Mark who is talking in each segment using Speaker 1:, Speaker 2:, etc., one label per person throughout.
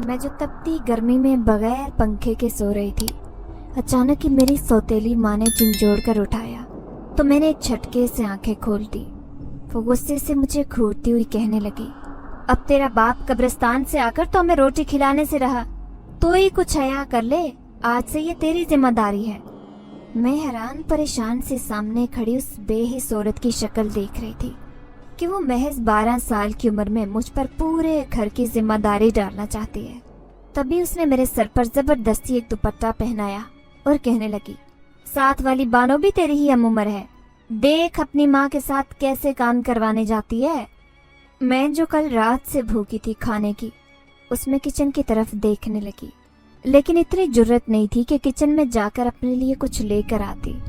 Speaker 1: मैं जो तपती गर्मी में बगैर पंखे के सो रही थी, अचानक ही मेरी सौतेली माँ ने झिंझोड़ कर उठाया तो मैंने एक झटके से आंखें खोल दी। वो गुस्से से मुझे घूरती हुई कहने लगी, अब तेरा बाप कब्रिस्तान से आकर तो हमें रोटी खिलाने से रहा, तो ही कुछ हया कर ले, आज से ये तेरी जिम्मेदारी है। मैं हैरान परेशान से सामने खड़ी उस बेहिस औरत की शक्ल देख रही थी कि वो महज 12 साल की उम्र में मुझ पर पूरे घर की जिम्मेदारी डालना चाहती है। तभी उसने मेरे सर पर जबरदस्ती एक दुपट्टा पहनाया और कहने लगी, साथ वाली बानो भी तेरी ही हम उम्र है, देख अपनी माँ के साथ कैसे काम करवाने जाती है। मैं जो कल रात से भूखी थी खाने की, उसमें किचन की तरफ देखने लगी, लेकिन इतनी जुर्रत नहीं थी कि किचन में जाकर अपने लिए कुछ लेकर आती।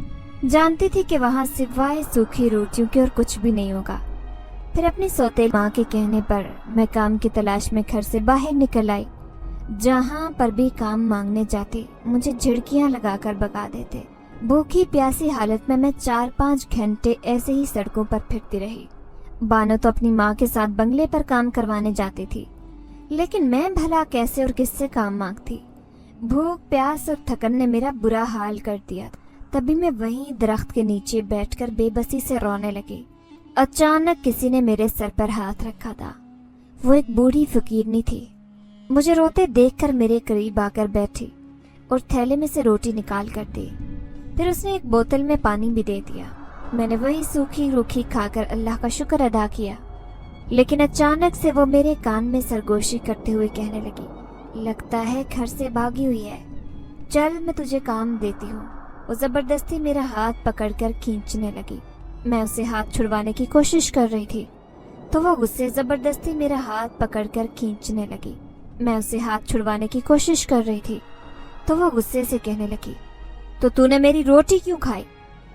Speaker 1: जानती थी कि वहाँ सिवाय सूखी रोटियों के और कुछ भी नहीं होगा। फिर अपनी सौतेली माँ के कहने पर मैं काम की तलाश में घर से बाहर निकल आई। जहाँ पर भी काम मांगने जाती मुझे झिड़कियाँ लगाकर भगा देते। भूखी प्यासी हालत में मैं 4-5 घंटे ऐसे ही सड़कों पर फिरती रही। बानो तो अपनी माँ के साथ बंगले पर काम करवाने जाती थी, लेकिन मैं भला कैसे और किससे काम मांगती। भूख प्यास और थकन ने मेरा बुरा हाल कर दिया। तभी मैं वहीं दरख्त के नीचे बैठकर बेबसी से रोने लगी। अचानक किसी ने मेरे सर पर हाथ रखा था। वो एक बूढ़ी फकीरनी थी। मुझे रोते देखकर मेरे करीब आकर बैठी और थैले में से रोटी निकाल कर दी। फिर उसने एक बोतल में पानी भी दे दिया। मैंने वही सूखी रूखी खाकर अल्लाह का शुक्र अदा किया, लेकिन अचानक से वो मेरे कान में सरगोशी करते हुए कहने लगी, लगता है घर से भागी हुई है, चल मैं तुझे काम देती हूँ। वो जबरदस्ती मेरा हाथ पकड़कर खींचने लगी। मैं उसे हाथ छुड़वाने की कोशिश कर रही थी तो वो गुस्से जबरदस्ती मेरा हाथ पकड़कर खींचने लगी। मैं उसे हाथ छुड़वाने की कोशिश कर रही थी तो वो गुस्से से कहने लगी, तो तूने मेरी रोटी क्यों खाई?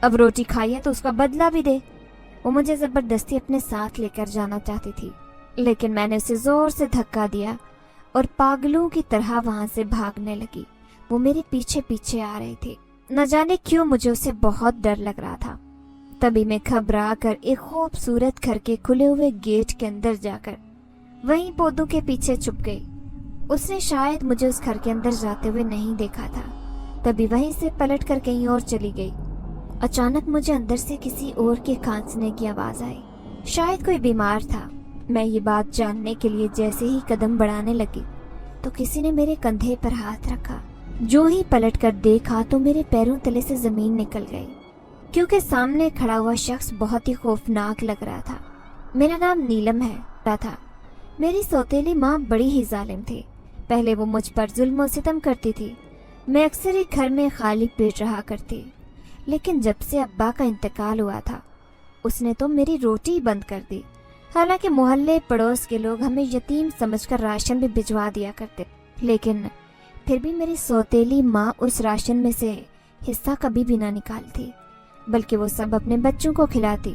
Speaker 1: अब रोटी खाई है तो उसका बदला भी दे। वो मुझे जबरदस्ती अपने साथ लेकर जाना चाहती थी, लेकिन मैंने उसे जोर से धक्का दिया और पागलों की तरह वहां से भागने लगी। वो मेरे पीछे पीछे आ रही थी। न जाने क्यों मुझे उसे बहुत डर लग रहा था। तभी मैं घबरा कर एक खूबसूरत घर के खुले हुए गेट के अंदर जाकर वहीं पौधों के पीछे छुप गई। उसने शायद मुझे उस घर के अंदर जाते हुए नहीं देखा था, तभी वहीं से पलट कर कहीं और चली गई। अचानक मुझे अंदर से किसी और के खांसने की आवाज आई। शायद कोई बीमार था। मैं ये बात जानने के लिए जैसे ही कदम बढ़ाने लगी तो किसी ने मेरे कंधे पर हाथ रखा। जो ही पलट कर देखा तो मेरे पैरों तले से जमीन निकल गई, क्योंकि सामने खड़ा हुआ शख्स बहुत ही खौफनाक लग रहा था। मेरा नाम नीलम है था। मेरी सौतेली माँ बड़ी ही जालिम थी। पहले वो मुझ पर जुल्म और सितम करती थी। मैं अक्सर ही घर में खाली पेट रहा करती, लेकिन जब से अब्बा का इंतकाल हुआ था उसने तो मेरी रोटी बंद कर दी। हालांकि मोहल्ले पड़ोस के लोग हमें यतीम समझकर राशन भी भिजवा दिया करते, लेकिन फिर भी मेरी सौतेली माँ उस राशन में से हिस्सा कभी भी ना निकालती, बल्कि वो सब अपने बच्चों को खिलाती।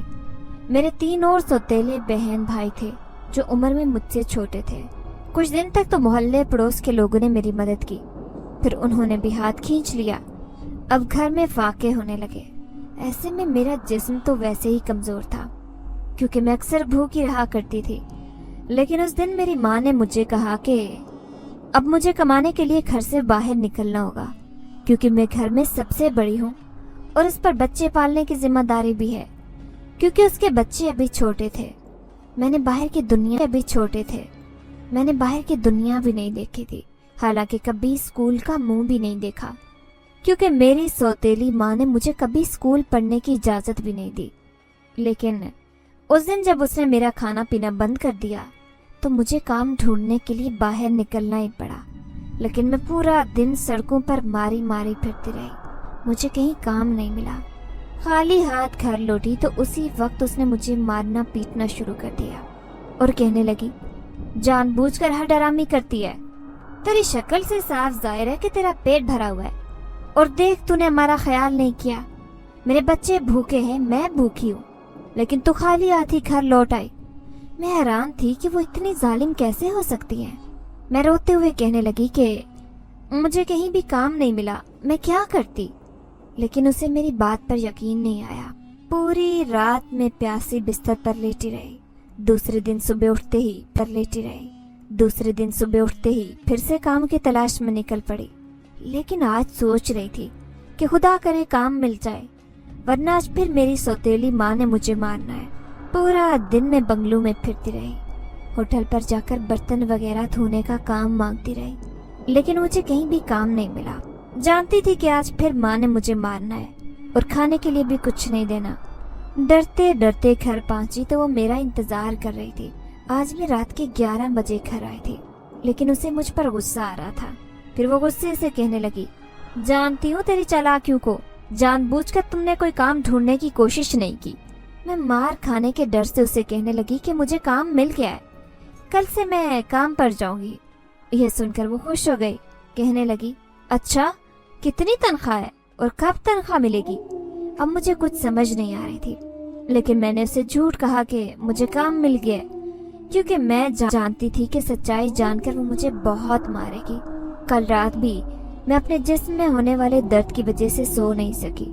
Speaker 1: मेरे 3 और सौतेले बहन भाई थे जो उम्र में मुझसे छोटे थे। कुछ दिन तक तो मोहल्ले पड़ोस के लोगों ने मेरी मदद की, फिर उन्होंने भी हाथ खींच लिया। अब घर में फाके होने लगे। ऐसे में मेरा जिस्म तो वैसे ही कमजोर था, क्योंकि मैं अक्सर भूखी रहा करती थी। लेकिन उस दिन मेरी माँ ने मुझे कहा कि अब मुझे कमाने के लिए घर से बाहर निकलना होगा, क्योंकि मैं घर में सबसे बड़ी हूँ और उस पर बच्चे पालने की जिम्मेदारी भी है, क्योंकि उसके बच्चे अभी छोटे थे। मैंने बाहर की दुनिया भी नहीं देखी थी। हालांकि कभी स्कूल का मुंह भी नहीं देखा, क्योंकि मेरी सौतेली माँ ने मुझे कभी स्कूल पढ़ने की इजाजत भी नहीं दी। लेकिन उस दिन जब उसने मेरा खाना पीना बंद कर दिया तो मुझे काम ढूंढने के लिए बाहर निकलना ही पड़ा। लेकिन मैं पूरा दिन सड़कों पर मारी मारी फिरती रही। मुझे कहीं काम नहीं मिला। खाली हाथ घर लौटी तो उसी वक्त उसने मुझे मारना पीटना शुरू कर दिया और कहने लगी, जानबूझकर हर डरामी करती है। तेरी शक्ल से साफ जाहिर है कि तेरा पेट भरा हुआ है, और देख तूने हमारा ख्याल नहीं किया। मेरे बच्चे भूखे हैं, मैं भूखी हूँ, लेकिन तू खाली हाथ ही घर लौट आई। मैं हैरान थी कि वो इतनी जालिम कैसे हो सकती है। मैं रोते हुए कहने लगी कि मुझे कहीं भी काम नहीं मिला, मैं क्या करती। लेकिन उसे मेरी बात पर यकीन नहीं आया। पूरी रात में प्यासी बिस्तर पर लेटी रही। दूसरे दिन सुबह उठते ही पर लेटी रही। दूसरे दिन सुबह उठते ही फिर से काम की तलाश में निकल पड़ी, लेकिन आज सोच रही थी कि खुदा करे काम मिल जाए, वरना आज फिर मेरी सौतेली माँ ने मुझे मारना है। पूरा दिन मैं बंगलों में फिरती रही, होटल पर जाकर बर्तन वगैरह धोने का काम मांगती रही, लेकिन मुझे कहीं भी काम नहीं मिला। जानती थी कि आज फिर माँ ने मुझे मारना है और खाने के लिए भी कुछ नहीं देना। डरते डरते घर पहुंची तो वो मेरा इंतजार कर रही थी। आज मैं रात के 11 बजे घर आई थी, लेकिन उसे मुझ पर गुस्सा आ रहा था। फिर वो गुस्से से कहने लगी, जानती हूँ तेरी चालाकियों को, जानबूझकर तुमने कोई काम ढूंढने की कोशिश नहीं की। मैं मार खाने के डर से उसे कहने लगी कि मुझे काम मिल गया है, कल से मैं काम पर जाऊंगी। यह सुनकर वो खुश हो गई, कहने लगी, अच्छा कितनी तनख्वाह है और कब तनख्वाह मिलेगी? अब मुझे कुछ समझ नहीं आ रही थी, लेकिन मैंने उसे झूठ कहा कि मुझे काम मिल गया, क्योंकि मैं जानती थी कि सच्चाई जानकर वो मुझे बहुत मारेगी। कल रात भी मैं अपने जिस्म में होने वाले दर्द की वजह से सो नहीं सकी।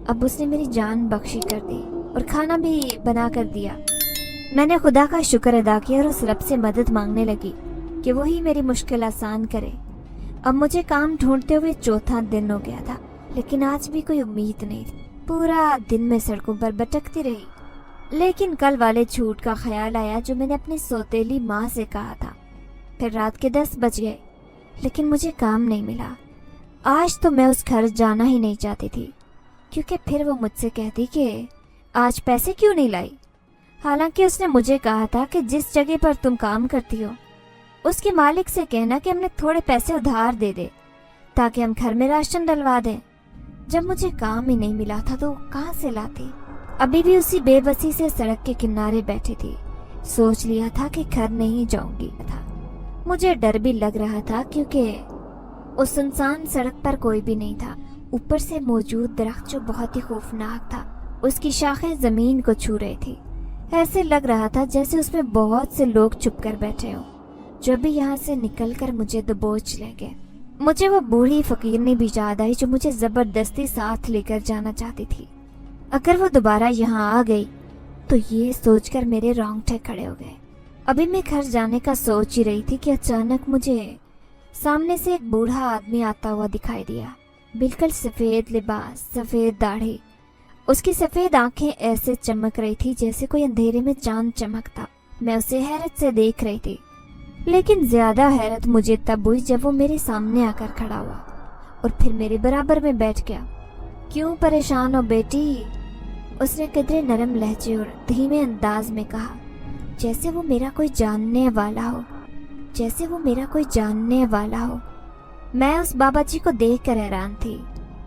Speaker 1: अब उसने मेरी जान बख्शी कर दी और खाना भी बना कर दिया। मैंने खुदा का शुक्र अदा किया और उस रब से मदद मांगने लगी कि वही मेरी मुश्किल आसान करे। अब मुझे काम ढूंढते हुए चौथा दिन हो गया था, लेकिन आज भी कोई उम्मीद नहीं थी। पूरा दिन मैं सड़कों पर भटकती रही, लेकिन कल वाले झूठ का ख्याल आया जो मैंने अपनी सौतेली माँ से कहा था। फिर रात के 10 बज गए, लेकिन मुझे काम नहीं मिला। आज तो मैं उस घर जाना ही नहीं चाहती थी, क्योंकि फिर वो मुझसे कहती कि आज पैसे क्यों नहीं लाई। हालांकि उसने मुझे कहा था कि जिस जगह पर तुम काम करती हो उसके मालिक से कहना कि हमने थोड़े पैसे उधार दे दे, ताकि हम घर में राशन डलवा दें। जब मुझे काम ही नहीं मिला था तो कहाँ से लाती। अभी भी उसी बेबसी से सड़क के किनारे बैठी थी। सोच लिया था कि घर नहीं जाऊंगी था। मुझे डर भी लग रहा था, क्योंकि उस सुनसान सड़क पर कोई भी नहीं था। ऊपर से मौजूद दरख्त जो बहुत ही खौफनाक था, उसकी शाखें जमीन को छू रही थी। ऐसे लग रहा था जैसे उसमें बहुत से लोग छुप कर बैठे हों, जो भी यहाँ से निकलकर मुझे दबोच लेंगे। मुझे वो बूढ़ी फकीरनी भी याद आई जो मुझे जबरदस्ती साथ लेकर जाना चाहती थी। अगर वो दोबारा यहाँ आ गई तो ये सोचकर मेरे रोंगटे खड़े हो गए। अभी मैं घर जाने का सोच ही रही थी कि अचानक मुझे सामने से एक बूढ़ा आदमी आता हुआ दिखाई दिया। बिल्कुल सफेद लिबास, सफेद दाढ़ी, उसकी सफेद आंखें ऐसे चमक रही थी जैसे कोई अंधेरे में चांद चमकता। मैं उसे हैरत से देख रही थी, लेकिन ज्यादा हैरत मुझे तब हुई जब वो मेरे सामने आकर खड़ा हुआ और फिर मेरे बराबर में बैठ गया। क्यों परेशान हो बेटी? उसने कदरे नरम लहजे और धीमे अंदाज में कहा, जैसे वो मेरा कोई जानने वाला हो, जैसे वो मेरा कोई जानने वाला हो। मैं उस बाबा जी को देखकर हैरान थी।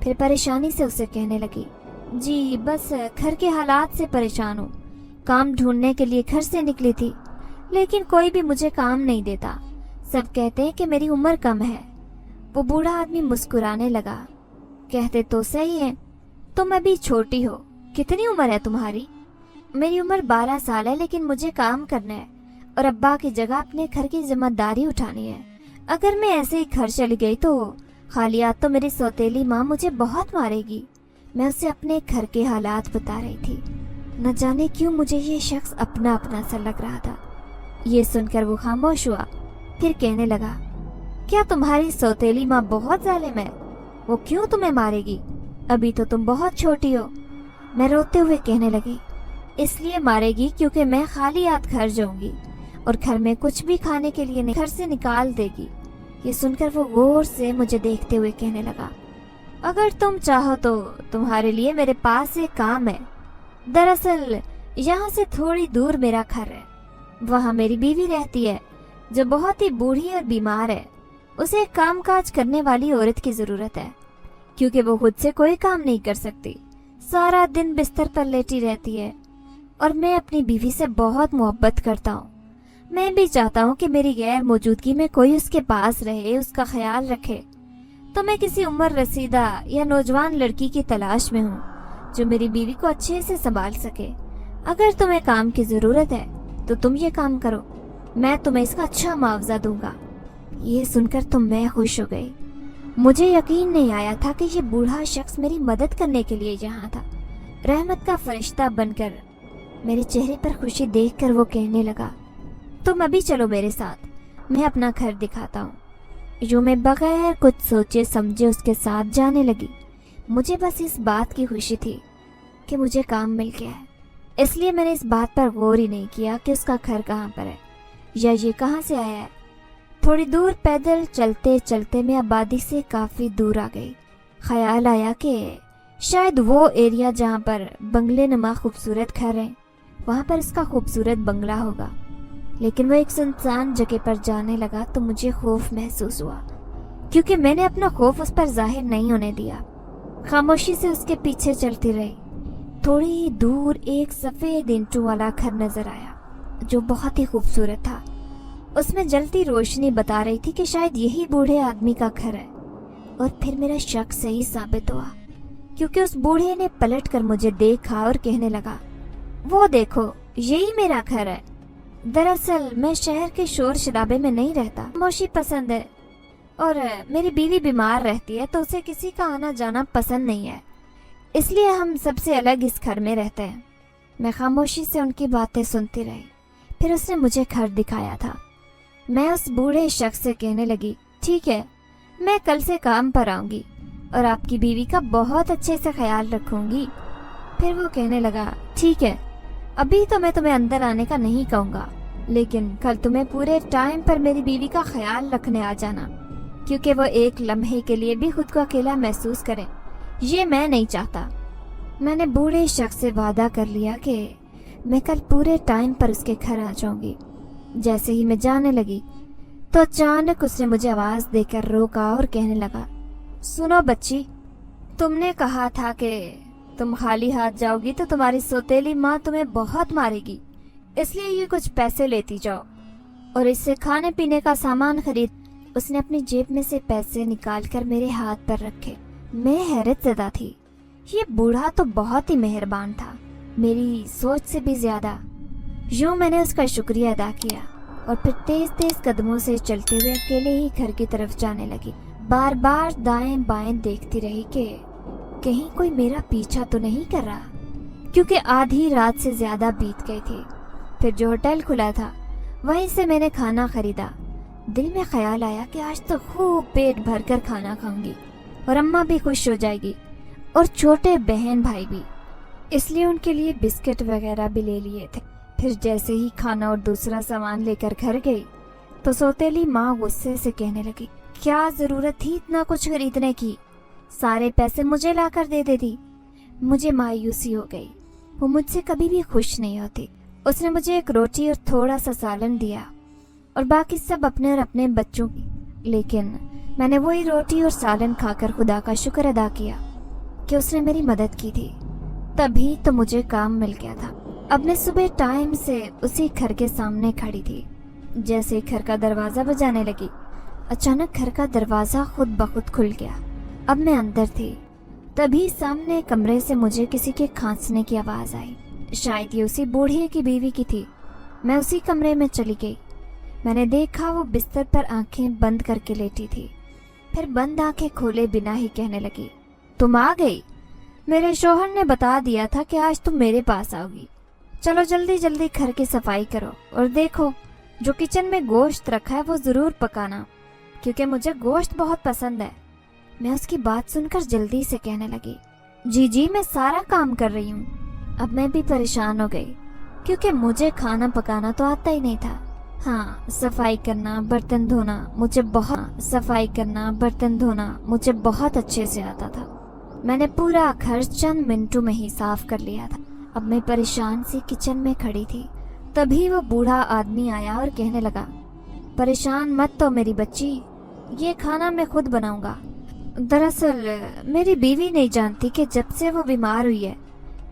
Speaker 1: फिर परेशानी से उसे कहने लगी, जी बस घर के हालात से परेशान हूँ। काम ढूंढने के लिए घर से निकली थी, लेकिन कोई भी मुझे काम नहीं देता। सब कहते हैं कि मेरी उम्र कम है। वो बूढ़ा आदमी मुस्कुराने लगा, कहते तो सही है, तुम अभी छोटी हो। कितनी उम्र है तुम्हारी? मेरी उम्र 12 साल है, लेकिन मुझे काम करना है और अब्बा की जगह अपने घर की जिम्मेदारी उठानी है। अगर मैं ऐसे ही घर चली गई तो खालियात तो मेरी सौतेली माँ मुझे बहुत मारेगी। मैं उसे अपने घर के हालात बता रही थी। न जाने क्यों मुझे ये शख्स अपना अपना सा लग रहा था। ये सुनकर वो खामोश हुआ, फिर कहने लगा, क्या तुम्हारी सौतेली माँ बहुत जालिम है? वो क्यों तुम्हें मारेगी? अभी तो तुम बहुत छोटी हो। मैं रोते हुए कहने लगी, इसलिए मारेगी क्योंकि मैं खाली हाथ घर जाऊंगी और घर में कुछ भी खाने के लिए नहीं, घर से निकाल देगी। ये सुनकर वो गौर से मुझे देखते हुए कहने लगा, अगर तुम चाहो तो तुम्हारे लिए मेरे पास एक काम है। दरअसल यहाँ से थोड़ी दूर मेरा घर है। वहाँ मेरी बीवी रहती है जो बहुत ही बूढ़ी और बीमार है। उसे एक काम काज करने वाली औरत की जरूरत है, क्योंकि वो खुद से कोई काम नहीं कर सकती। सारा दिन बिस्तर पर लेटी रहती है और मैं अपनी बीवी से बहुत मोहब्बत करता हूँ। मैं भी चाहता हूँ कि मेरी गैर मौजूदगी में कोई उसके पास रहे, उसका ख्याल रखे। तो मैं किसी उम्र रसीदा या नौजवान लड़की की तलाश में हूँ जो मेरी बीवी को अच्छे से संभाल सके। अगर तुम्हें काम की जरूरत है तो तुम ये काम करो, मैं तुम्हें इसका अच्छा मुआवजा दूंगा। ये सुनकर तो मैं खुश हो गई। मुझे यकीन नहीं आया था कि ये बूढ़ा शख्स मेरी मदद करने के लिए यहाँ था। रहमत का फरिश्ता बनकर मेरे चेहरे पर खुशी देखकर वो कहने लगा, तुम अभी चलो मेरे साथ, मैं अपना घर दिखाता हूँ। यूँ मैं बगैर कुछ सोचे समझे उसके साथ जाने लगी। मुझे बस इस बात की खुशी थी कि मुझे काम मिल गया है, इसलिए मैंने इस बात पर गौर ही नहीं किया कि उसका घर कहाँ पर है या ये कहाँ से आया है। थोड़ी दूर पैदल चलते चलते मैं आबादी से काफ़ी दूर आ गई। ख्याल आया कि शायद वो एरिया जहाँ पर बंगले नुमा खूबसूरत घर हैं, वहाँ पर उसका खूबसूरत बंगला होगा। लेकिन वो एक सुनसान जगह पर जाने लगा तो मुझे खौफ महसूस हुआ, क्योंकि मैंने अपना खौफ उस पर जाहिर नहीं होने दिया। खामोशी से उसके पीछे चलती रही। थोड़ी दूर एक सफ़ेद ईंटों वाला घर नजर आया जो बहुत ही खूबसूरत था। उसमें जलती रोशनी बता रही थी कि शायद यही बूढ़े आदमी का घर है। और फिर मेरा शक सही साबित हुआ, क्योंकि उस बूढ़े ने पलट कर मुझे देखा और कहने लगा, वो देखो, यही मेरा घर है। दरअसल मैं शहर के शोर शराबे में नहीं रहता, खामोशी पसंद है, और मेरी बीवी बीमार रहती है तो उसे किसी का आना जाना पसंद नहीं है, इसलिए हम सबसे अलग इस घर में रहते हैं। मैं खामोशी से उनकी बातें सुनती रही। फिर उसने मुझे घर दिखाया था। मैं उस बूढ़े शख्स से कहने लगी, ठीक है, मैं कल से काम पर आऊंगी और आपकी बीवी का बहुत अच्छे से ख्याल रखूंगी। फिर वो कहने लगा, ठीक है, अभी तो मैं तुम्हें अंदर आने का नहीं कहूँगा, लेकिन कल तुम्हें पूरे टाइम पर मेरी बीवी का ख्याल रखने आ जाना, क्योंकि वो एक लम्हे के लिए भी खुद को अकेला महसूस करे, ये मैं नहीं चाहता। मैंने बूढ़े शख्स से वादा कर लिया कि मैं कल पूरे टाइम पर उसके घर आ जाऊंगी। जैसे ही मैं जाने लगी तो अचानक उसने मुझे आवाज़ देकर रोका और कहने लगा, सुनो बच्ची, तुमने कहा था कि तुम खाली हाथ जाओगी तो तुम्हारी सौतेली माँ तुम्हें बहुत मारेगी, इसलिए ये कुछ पैसे लेती जाओ और इससे खाने पीने का सामान खरीद। उसने अपनी जेब में से पैसे निकालकर मेरे हाथ पर रखे। मैं हैरत ज़दा थी। ये बूढ़ा तो बहुत ही मेहरबान था, मेरी सोच से भी ज्यादा। यूँ मैंने उसका शुक्रिया अदा किया और फिर तेज तेज कदमों से चलते हुए अकेले ही घर की तरफ जाने लगी। बार बार दाएं बाएं देखती रही कि कहीं कोई मेरा पीछा तो नहीं कर रहा, क्योंकि आधी रात से ज्यादा बीत गई थी। फिर जो होटल खुला था वहीं से मैंने खाना खरीदा। दिल में ख्याल आया कि आज तो खूब पेट भर कर खाना खाऊंगी और अम्मा भी खुश हो जाएगी और छोटे बहन भाई भी, इसलिए उनके लिए बिस्किट वगैरह भी ले लिए थे। फिर जैसे ही खाना और दूसरा सामान लेकर घर गई तो सौतेली माँ गुस्से से कहने लगी, क्या जरूरत थी इतना कुछ खरीदने की, सारे पैसे मुझे लाकर दे देती। मुझे मायूसी हो गई। वो मुझसे कभी भी खुश नहीं होती। उसने मुझे एक रोटी और थोड़ा सा सालन दिया और बाकी सब अपने और अपने बच्चों की, लेकिन मैंने वही रोटी और सालन खाकर खुदा का शुक्र अदा किया कि उसने मेरी मदद की थी। तभी तो मुझे काम मिल गया था। अब मैं सुबह टाइम से उसी घर के सामने खड़ी थी। जैसे घर का दरवाजा बजाने लगी, अचानक घर का दरवाजा खुद ब खुद खुल गया। अब मैं अंदर थी। तभी सामने कमरे से मुझे किसी के खांसने की आवाज आई। शायद ये उसी बूढ़े की बीवी की थी। मैं उसी कमरे में चली गई। मैंने देखा वो बिस्तर पर आंखें बंद करके लेटी थी। फिर बंद आंखें खोले बिना ही कहने लगी, तुम आ गई। मेरे शौहर ने बता दिया था कि आज तुम मेरे पास आओगी। चलो जल्दी जल्दी घर की सफाई करो और देखो जो किचन में गोश्त रखा है वो जरूर पकाना, क्योंकि मुझे गोश्त बहुत पसंद है। मैं उसकी बात सुनकर जल्दी से कहने लगी, जी जी मैं सारा काम कर रही हूँ। अब मैं भी परेशान हो गई, क्योंकि मुझे खाना पकाना तो आता ही नहीं था। हाँ, सफाई करना बर्तन धोना मुझे बहुत अच्छे से आता था। मैंने पूरा घर चंद मिनटों में ही साफ कर लिया था। अब मैं परेशान सी किचन में खड़ी थी। तभी वो बूढ़ा आदमी आया और कहने लगा, परेशान मत तो मेरी बच्ची, ये खाना मैं खुद बनाऊंगा। दरअसल मेरी बीवी नहीं जानती कि जब से वो बीमार हुई है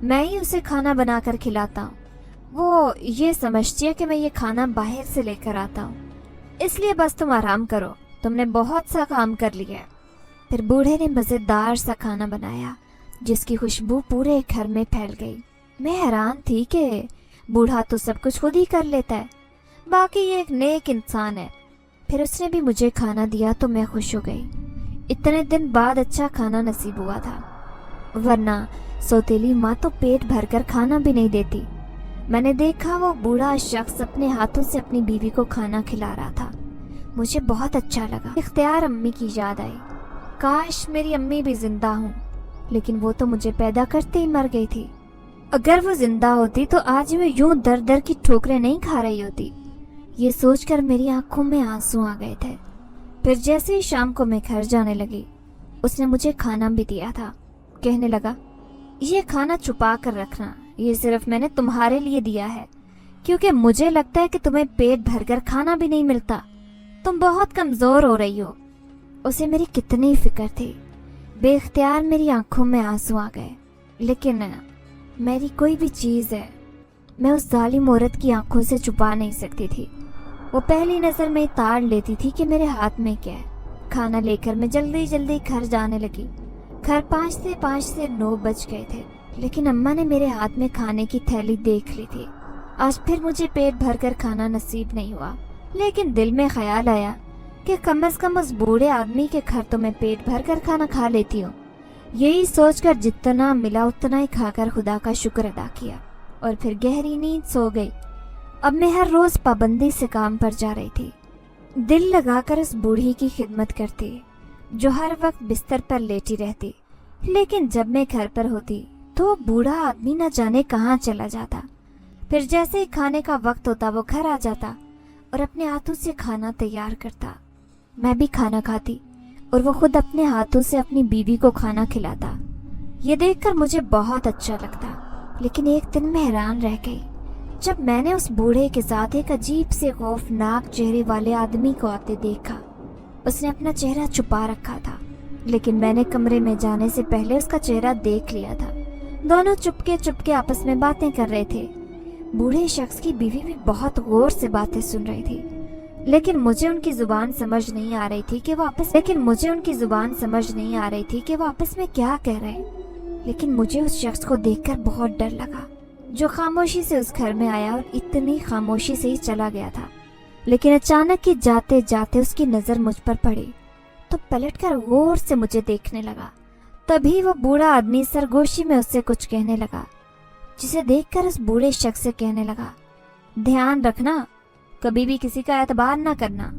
Speaker 1: मैं ही उसे खाना बनाकर खिलाता हूँ। वो ये समझती है कि मैं ये खाना बाहर से लेकर आता हूँ, इसलिए बस तुम आराम करो, तुमने बहुत सा काम कर लिया है। फिर बूढ़े ने मज़ेदार सा खाना बनाया जिसकी खुशबू पूरे घर में फैल गई। मैं हैरान थी कि बूढ़ा तो सब कुछ खुद ही कर लेता है, बाकी ये एक नेक इंसान है। फिर उसने भी मुझे खाना दिया तो मैं खुश हो गई। इतने दिन बाद अच्छा खाना नसीब हुआ था, वरना सौतेली माँ तो पेट भरकर खाना भी नहीं देती। मैंने देखा वो बूढ़ा शख्स अपने हाथों से अपनी बीवी को खाना खिला रहा था। मुझे बहुत अच्छा लगा। इख्तियार अम्मी की याद आई। काश मेरी अम्मी भी जिंदा हूँ, लेकिन वो तो मुझे पैदा करते ही मर गई थी। अगर वो जिंदा होती तो आज मैं यूं दर दर की ठोकरें नहीं खा रही होती। ये सोचकर मेरी आंखों में आंसू आ गए थे। फिर जैसे ही शाम को मैं घर जाने लगी, उसने मुझे खाना भी दिया था। कहने लगा, ये खाना छुपा कर रखना, ये सिर्फ मैंने तुम्हारे लिए दिया है, क्योंकि मुझे लगता है कि तुम्हें पेट भरकर खाना भी नहीं मिलता। तुम बहुत कमजोर हो रही हो। उसे मेरी कितनी फिक्र थी। बेख्तियार मेरी आंखों में आंसू आ गए। लेकिन मेरी कोई भी चीज़ है मैं उस जालिम औरत की आंखों से छुपा नहीं सकती थी। वो पहली नज़र में ताड़ लेती थी कि मेरे हाथ में क्या है। खाना लेकर मैं जल्दी जल्दी घर जाने लगी। घर 5 से 9 बज गए थे, लेकिन अम्मा ने मेरे हाथ में खाने की थैली देख ली थी। आज फिर मुझे पेट भरकर खाना नसीब नहीं हुआ, लेकिन दिल में ख्याल आया कि कम से कम उस बूढ़े आदमी के घर तो मैं पेट भरकर खाना खा लेती हूँ। यही सोचकर जितना मिला उतना ही खाकर खुदा का शुक्र अदा किया और फिर गहरी नींद सो गई। अब मैं हर रोज पाबंदी से काम पर जा रही थी, दिल लगाकर उस बूढ़ी की खिदमत करती जो हर वक्त बिस्तर पर लेटी रहती। लेकिन जब मैं घर पर होती तो बूढ़ा आदमी न जाने कहाँ चला जाता। फिर जैसे ही खाने का वक्त होता वो घर आ जाता और अपने हाथों से खाना तैयार करता। मैं भी खाना खाती और वो खुद अपने हाथों से अपनी बीवी को खाना खिलाता। ये देखकर मुझे बहुत अच्छा लगता। लेकिन एक दिन मैं हैरान रह गई जब मैंने उस बूढ़े के साथ एक अजीब से खौफनाक चेहरे वाले आदमी को आते देखा। उसने अपना चेहरा छुपा रखा था, लेकिन मैंने कमरे में जाने से पहले उसका चेहरा देख लिया था। दोनों चुपके चुपके आपस में बातें कर रहे थे। बूढ़े शख्स की बीवी भी बहुत गौर से बातें सुन रही थी, लेकिन मुझे उनकी जुबान समझ नहीं आ रही थी कि वो आपस में क्या कह रहे हैं। लेकिन मुझे उस शख्स को देखकर बहुत डर लगा, जो खामोशी से उस घर में आया और इतनी खामोशी से ही चला गया था। लेकिन अचानक ही जाते जाते उसकी नजर मुझ पर पड़ी तो पलटकर गौर से मुझे देखने लगा। तभी वो बूढ़ा आदमी सरगोशी में उससे कुछ कहने लगा, जिसे देखकर उस बूढ़े शख्स से कहने लगा, ध्यान रखना, कभी भी किसी का एतबार ना करना।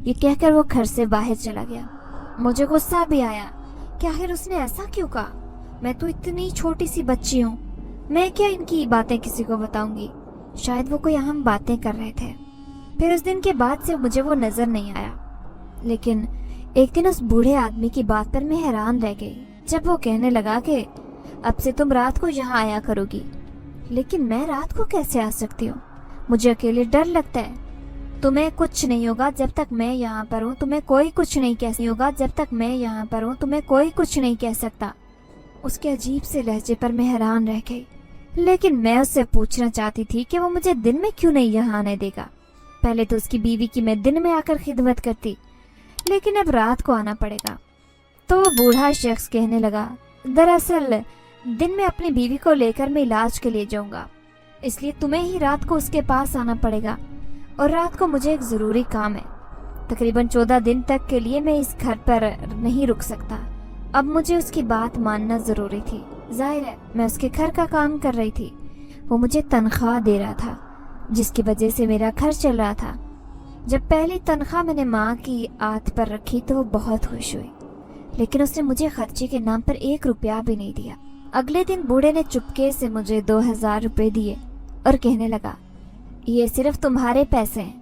Speaker 1: ये कहकर वो घर से बाहर चला गया। मुझे गुस्सा भी आया कि आखिर उसने ऐसा क्यों कहा। मैं तो इतनी छोटी सी बच्ची हूँ, मैं क्या इनकी बातें किसी को बताऊंगी। शायद वो कोई अहम बातें कर रहे थे। फिर उस दिन के बाद से मुझे वो नजर नहीं आया। लेकिन एक दिन उस बूढ़े आदमी की बात पर मैं हैरान रह गई, जब वो कहने लगा कि अब से तुम रात को यहाँ आया करोगी। लेकिन मैं रात को कैसे आ सकती हूँ, मुझे अकेले डर लगता है। तुम्हें कुछ नहीं होगा जब तक मैं यहाँ पर हूँ, तुम्हें कोई कुछ नहीं कह सकता। उसके अजीब से लहजे पर मैं हैरान रह गई। लेकिन मैं उससे पूछना चाहती थी कि वो मुझे दिन में क्यों नहीं यहाँ आने देगा। पहले तो उसकी बीवी की मैं दिन में आकर खिदमत करती, लेकिन अब रात को आना पड़ेगा। तो बूढ़ा शख्स कहने लगा, दरअसल दिन में अपनी बीवी को लेकर मैं इलाज के लिए जाऊंगा, इसलिए तुम्हें ही रात को उसके पास आना पड़ेगा। और रात को मुझे एक ज़रूरी काम है। तकरीबन 14 दिन तक के लिए मैं इस घर पर नहीं रुक सकता। अब मुझे उसकी बात मानना ज़रूरी थी। जाहिर है मैं उसके घर का काम कर रही थी। वो मुझे तनख्वाह दे रहा था, जिसकी वजह से मेरा घर चल रहा था। जब पहली तनख्वाह मैंने माँ की हाथ पर रखी तो वो बहुत खुश हुई, लेकिन उसने मुझे खर्चे के नाम पर 1 रुपया भी नहीं दिया। अगले दिन बूढ़े ने चुपके से मुझे 2000 रुपये दिए और कहने लगा, ये सिर्फ तुम्हारे पैसे हैं।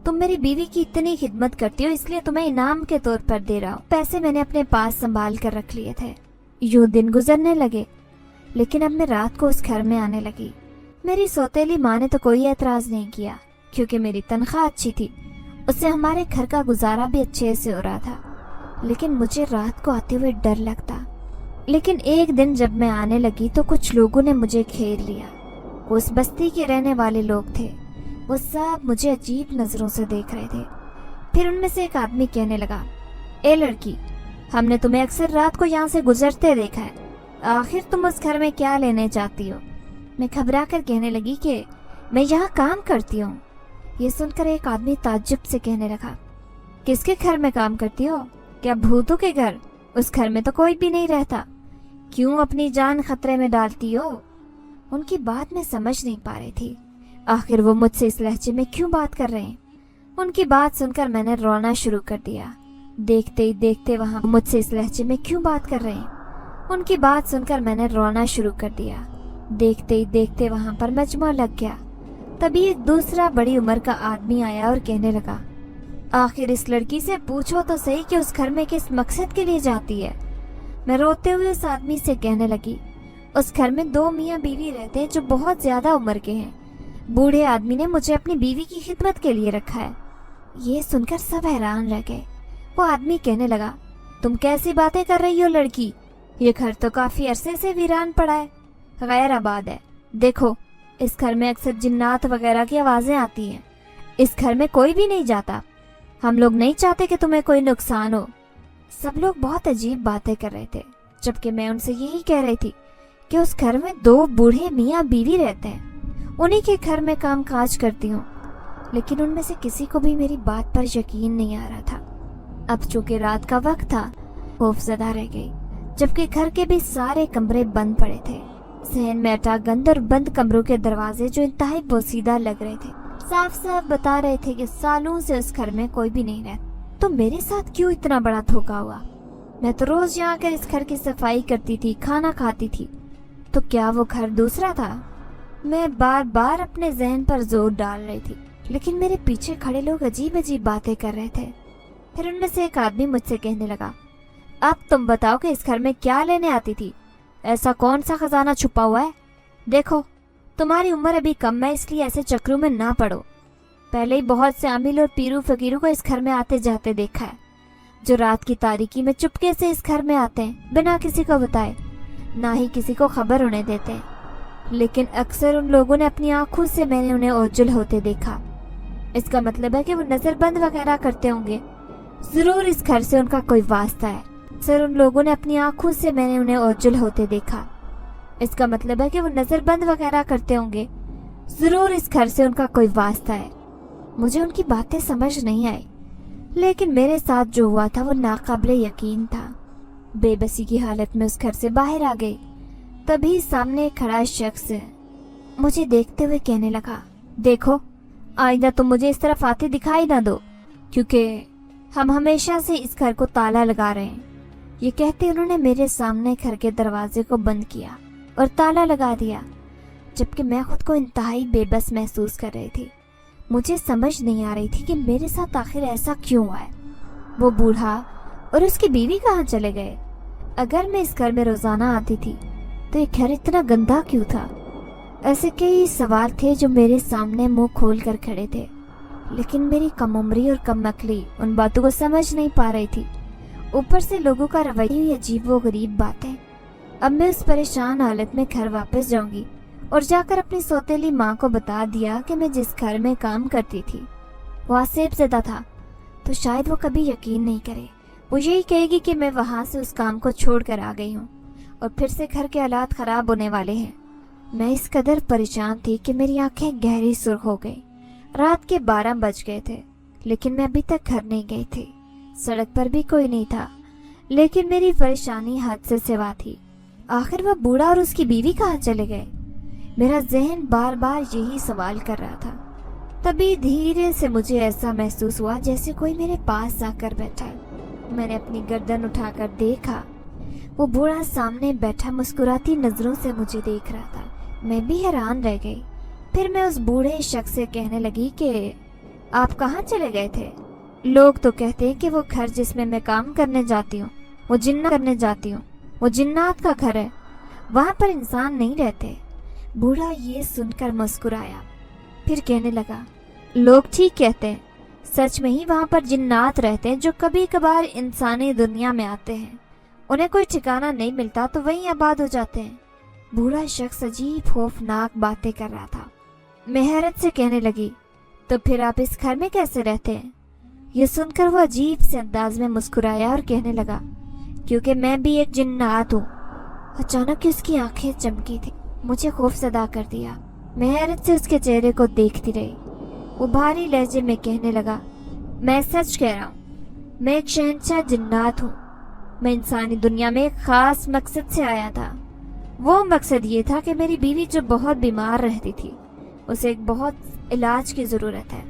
Speaker 1: तुम मेरी बीवी की इतनी खिदमत करती हो, इसलिए तुम्हें इनाम के तौर पर दे रहा हूँ। पैसे मैंने अपने पास संभाल कर रख लिए थे। यूं दिन गुजरने लगे, लेकिन अब मैं रात को उस घर में आने लगी। मेरी सौतेली माँ ने तो कोई एतराज नहीं किया, क्योंकि मेरी तनख्वाह अच्छी थी। उससे हमारे घर का गुजारा भी अच्छे से हो रहा था। लेकिन मुझे रात को आते हुए डर लगता। लेकिन एक दिन जब मैं आने लगी तो कुछ लोगों ने मुझे घेर लिया। वो उस बस्ती के रहने वाले लोग थे। वो सब मुझे अजीब नजरों से देख रहे थे। फिर उनमें से एक आदमी कहने लगा, ए लड़की, हमने तुम्हें अक्सर रात को यहाँ से गुजरते देखा है। आखिर तुम उस घर में क्या लेने चाहती हो? मैं घबरा कर कहने लगी कि मैं यहाँ काम करती हूँ। ये सुनकर एक आदमी ताज्जुब से कहने लगा, किसके घर में काम करती हो? क्या भूतों के घर? उस घर में तो कोई भी नहीं रहता। क्यों अपनी जान खतरे में डालती हो? उनकी बात मैं समझ नहीं पा रही थी। आखिर वो मुझसे इस लहजे में क्यों बात कर रहे हैं? ان کی بات سن کر میں نے رونا شروع کر دیا۔ دیکھتے ہی دیکھتے وہاں مجھ سے اس لہجے میں کیوں بات کر رہے ہیں؟ ان کی بات سن کر میں نے رونا شروع کر دیا۔ دیکھتے ہی دیکھتے وہاں پر مجمع لگ گیا۔ تبھی ایک دوسرا بڑی عمر کا آدمی آیا اور کہنے لگا، آخر اس لڑکی سے پوچھو تو صحیح کہ اس گھر میں کس مقصد کے لیے جاتی ہے۔ میں روتے ہوئے اس آدمی سے کہنے لگی، اس گھر میں 2 میاں بیوی رہتے ہیں جو بہت زیادہ عمر کے ہیں۔ بوڑھے آدمی نے مجھے اپنی بیوی کی خدمت کے لیے رکھا ہے۔ یہ سن کر سب حیران رہ گئے۔ وہ آدمی کہنے لگا، تم کیسی باتیں کر رہی ہو لڑکی؟ یہ گھر تو کافی عرصے سے ویران پڑا ہے، غیر آباد ہے۔ دیکھو، اس گھر میں اکثر جنات وغیرہ کی آوازیں آتی ہیں۔ اس گھر میں کوئی بھی نہیں جاتا۔ ہم لوگ نہیں چاہتے کہ تمہیں کوئی نقصان ہو۔ سب لوگ بہت عجیب باتیں کر رہے تھے، جبکہ میں ان سے یہی کہہ رہی تھی کہ اس گھر میں 2 بوڑھے میاں بیوی رہتے ہیں، انہی کے گھر میں کام کاج کرتی ہوں۔ لیکن ان میں سے کسی کو بھی میری بات پر یقین نہیں آ رہا تھا۔ اب چونکہ رات کا وقت تھا، خوف زدہ رہ گئی، جبکہ گھر کے بھی سارے کمرے بند پڑے تھے۔ ذہن میں اٹا گند اور بند کمروں کے دروازے جو انتہائی بوسیدہ لگ رہے تھے، صاف صاف بتا رہے تھے کہ سالوں سے اس گھر میں کوئی بھی نہیں رہتا۔ تو میرے ساتھ کیوں اتنا بڑا دھوکا ہوا؟ میں تو روز یہاں کر اس گھر کی صفائی کرتی تھی، کھانا کھاتی تھی، تو کیا وہ گھر دوسرا تھا؟ میں بار بار اپنے ذہن پر زور ڈال رہی تھی، لیکن میرے پیچھے کھڑے لوگ عجیب عجیب باتیں کر رہے تھے۔ پھر ان میں سے ایک آدمی مجھ سے کہنے لگا، اب تم بتاؤ کہ اس گھر میں کیا لینے آتی تھی؟ ایسا کون سا خزانہ چھپا ہوا ہے؟ دیکھو، تمہاری عمر ابھی کم ہے، اس لیے ایسے چکروں میں نہ پڑو۔ پہلے ہی بہت سے عامل اور پیرو فقیروں کو اس گھر میں آتے جاتے دیکھا ہے، جو رات کی تاریکی میں چپکے سے اس گھر میں آتے ہیں، بنا کسی کو بتائے، نہ ہی کسی کو خبر ہونے دیتے ہیں۔ لیکن اکثر ان لوگوں نے اپنی آنکھوں سے میں نے انہیں اوجل ہوتے دیکھا۔ اس کا مطلب ہے کہ وہ نظر بند وغیرہ کرتے ہوں گے۔ ضرور اس گھر سے ان کا کوئی واسطہ ہے۔ اکثر ان لوگوں نے اپنی آنکھوں سے میں نے انہیں اوجل ہوتے دیکھا۔ اس کا مطلب ہے کہ وہ نظر بند وغیرہ کرتے ہوں گے۔ ضرور اس گھر سے ان کا کوئی واسطہ ہے۔ مجھے ان کی باتیں سمجھ نہیں آئی، لیکن میرے ساتھ جو ہوا تھا وہ ناقابل یقین تھا۔ بے بسی کی حالت میں اس گھر سے باہر آ گئی۔ تبھی سامنے کھڑا شخص مجھے دیکھتے ہوئے کہنے لگا، دیکھو، آئندہ تم مجھے اس طرف آتے دکھائی نہ دو، کیونکہ ہم ہمیشہ سے اس گھر کو تالا لگا رہے ہیں۔ یہ کہتے انہوں نے میرے سامنے گھر کے دروازے کو بند کیا اور تالا لگا دیا، جبکہ میں خود کو انتہائی بے بس محسوس کر رہی تھی۔ مجھے سمجھ نہیں آ رہی تھی کہ میرے ساتھ آخر ایسا کیوں ہوا ہے۔ وہ بوڑھا اور اس کی بیوی کہاں چلے گئے؟ اگر میں اس گھر میں روزانہ آتی تھی تو یہ گھر اتنا گندا کیوں تھا؟ ایسے کئی سوال تھے جو میرے سامنے منہ کھول کر کھڑے تھے، لیکن میری کم عمری اور کم عقلی ان باتوں کو سمجھ نہیں پا رہی تھی۔ اوپر سے لوگوں کا رویہ عجیب و غریب باتیں۔ اب میں اس پریشان حالت میں گھر واپس جاؤں گی اور جا کر اپنی سوتیلی ماں کو بتا دیا کہ میں جس گھر میں کام کرتی تھی وہ آصف زدہ تھا، تو شاید وہ کبھی یقین نہیں کرے۔ وہ یہی کہے گی کہ میں وہاں سے اس کام کو چھوڑ کر آ گئی ہوں اور پھر سے گھر کے حالات خراب ہونے والے ہیں۔ میں اس قدر پریشان تھی کہ میری آنکھیں گہری سرخ ہو گئی۔ رات کے 12 بج گئے تھے، لیکن میں ابھی تک گھر نہیں گئی تھی۔ سڑک پر بھی کوئی نہیں تھا، لیکن میری پریشانی حد سے سوا تھی۔ آخر وہ بوڑھا اور اس کی بیوی کہاں چلے گئے؟ میرا ذہن بار بار یہی سوال کر رہا تھا۔ تبھی دھیرے سے مجھے ایسا محسوس ہوا جیسے کوئی میرے پاس آ کر بیٹھا ہے۔ میں نے اپنی گردن اٹھا کر دیکھا، وہ بوڑھا سامنے بیٹھا مسکراتی نظروں سے مجھے دیکھ رہا تھا۔ میں بھی حیران رہ گئی۔ پھر میں اس بوڑھے شخص سے کہنے لگی کہ آپ کہاں چلے گئے تھے؟ لوگ تو کہتے ہیں کہ وہ گھر جس میں کام کرنے جاتی ہوں وہ جنات کا گھر ہے، وہاں پر انسان نہیں رہتے۔ بوڑھا یہ سن کر مسکرایا، پھر کہنے لگا، لوگ ٹھیک کہتے ہیں، سچ میں ہی وہاں پر جنات رہتے ہیں جو کبھی کبھار انسانی دنیا میں آتے ہیں۔ انہیں کوئی ٹھکانہ نہیں ملتا تو وہیں آباد ہو جاتے ہیں۔ بوڑھا شخص عجیب خوفناک باتیں کر رہا تھا۔ میں حیرت سے کہنے لگی، تو پھر آپ اس گھر میں کیسے رہتے ہیں؟ یہ سن کر وہ عجیب سے انداز میں مسکرایا اور کہنے لگا، کیونکہ میں بھی ایک جنات ہوں۔ اچانک اس کی آنکھیں چمکی تھی، مجھے خوف زدہ کر دیا۔ میں حیرت سے اس کے چہرے کو دیکھتی رہی۔ وہ بھاری لہجے میں کہنے لگا، میں سچ کہہ رہا ہوں، میں ایک شہنشاہ جنات ہوں۔ میں انسانی دنیا میں ایک خاص مقصد سے آیا تھا۔ وہ مقصد یہ تھا کہ میری بیوی جو بہت بیمار رہتی تھی، اسے ایک بہت علاج کی ضرورت ہے۔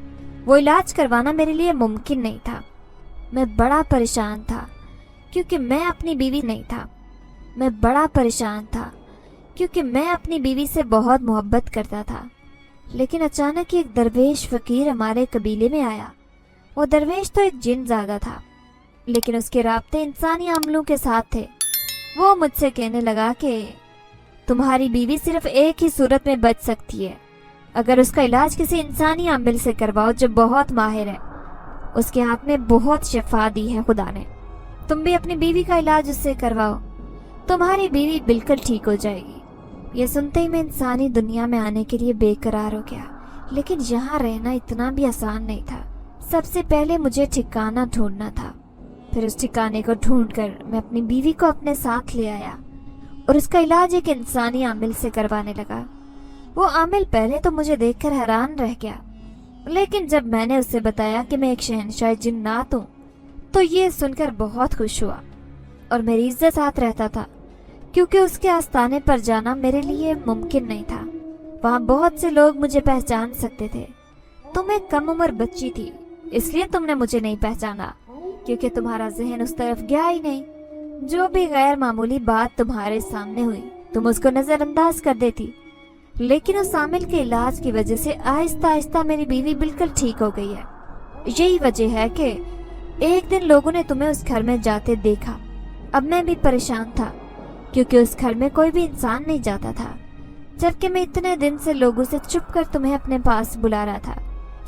Speaker 1: वो इलाज करवाना मेरे लिए मुमकिन नहीं था। मैं बड़ा परेशान था क्योंकि मैं अपनी बीवी नहीं था। मैं बड़ा परेशान था क्योंकि मैं अपनी बीवी से बहुत मोहब्बत करता था। लेकिन अचानक एक दरवेश फकीर हमारे कबीले में आया। वो दरवेश तो एक जिन ज़्यादा था, लेकिन उसके राब्ते इंसानी अमलों के साथ थे। वो मुझसे कहने लगा कि तुम्हारी बीवी सिर्फ एक ही सूरत में बच सकती है, अगर उसका इलाज किसी इंसानी आमिल से करवाओ जो बहुत माहिर है। उसके हाथ में बहुत शिफा दी है खुदा ने। तुम भी अपनी बीवी का इलाज उससे करवाओ, तुम्हारी बीवी बिल्कुल ठीक हो जाएगी। ये सुनते ही मैं इंसानी दुनिया में आने के लिए बेकरार हो गया। लेकिन यहाँ रहना इतना भी आसान नहीं था। सबसे पहले मुझे ठिकाना ढूंढना था। फिर उस ठिकाने को ढूंढकर मैं अपनी बीवी को अपने साथ ले आया और उसका इलाज एक इंसानी आमिल से करवाने लगा। वो आमिल पहले तो मुझे देखकर हैरान रह गया, लेकिन जब मैंने उसे बताया कि मैं एक शहनशाह जिन्नात हूँ तो ये सुनकर बहुत खुश हुआ और मेरी इज्जत साथ रहता था, क्योंकि उसके आस्थाने पर जाना मेरे लिए मुमकिन नहीं था। वहाँ बहुत से लोग मुझे पहचान सकते थे। तुम एक कम उम्र बच्ची थी, इसलिए तुमने मुझे नहीं पहचाना, क्योंकि तुम्हारा जहन उस तरफ गया ही नहीं। जो भी गैर मामूली बात तुम्हारे सामने हुई तुम उसको नजरअंदाज कर देती। लेकिन उस आमिल के इलाज की वजह से आहिस्ता आहिस्ता मेरी बीवी बिल्कुल ठीक हो गई है। यही वजह है कि एक दिन लोगों ने तुम्हें उस घर में जाते देखा। अब मैं भी परेशान था, क्योंकि उस घर में कोई भी इंसान नहीं जाता था, जबकि मैं इतने दिन से लोगों से छुप कर तुम्हें अपने पास बुला रहा था,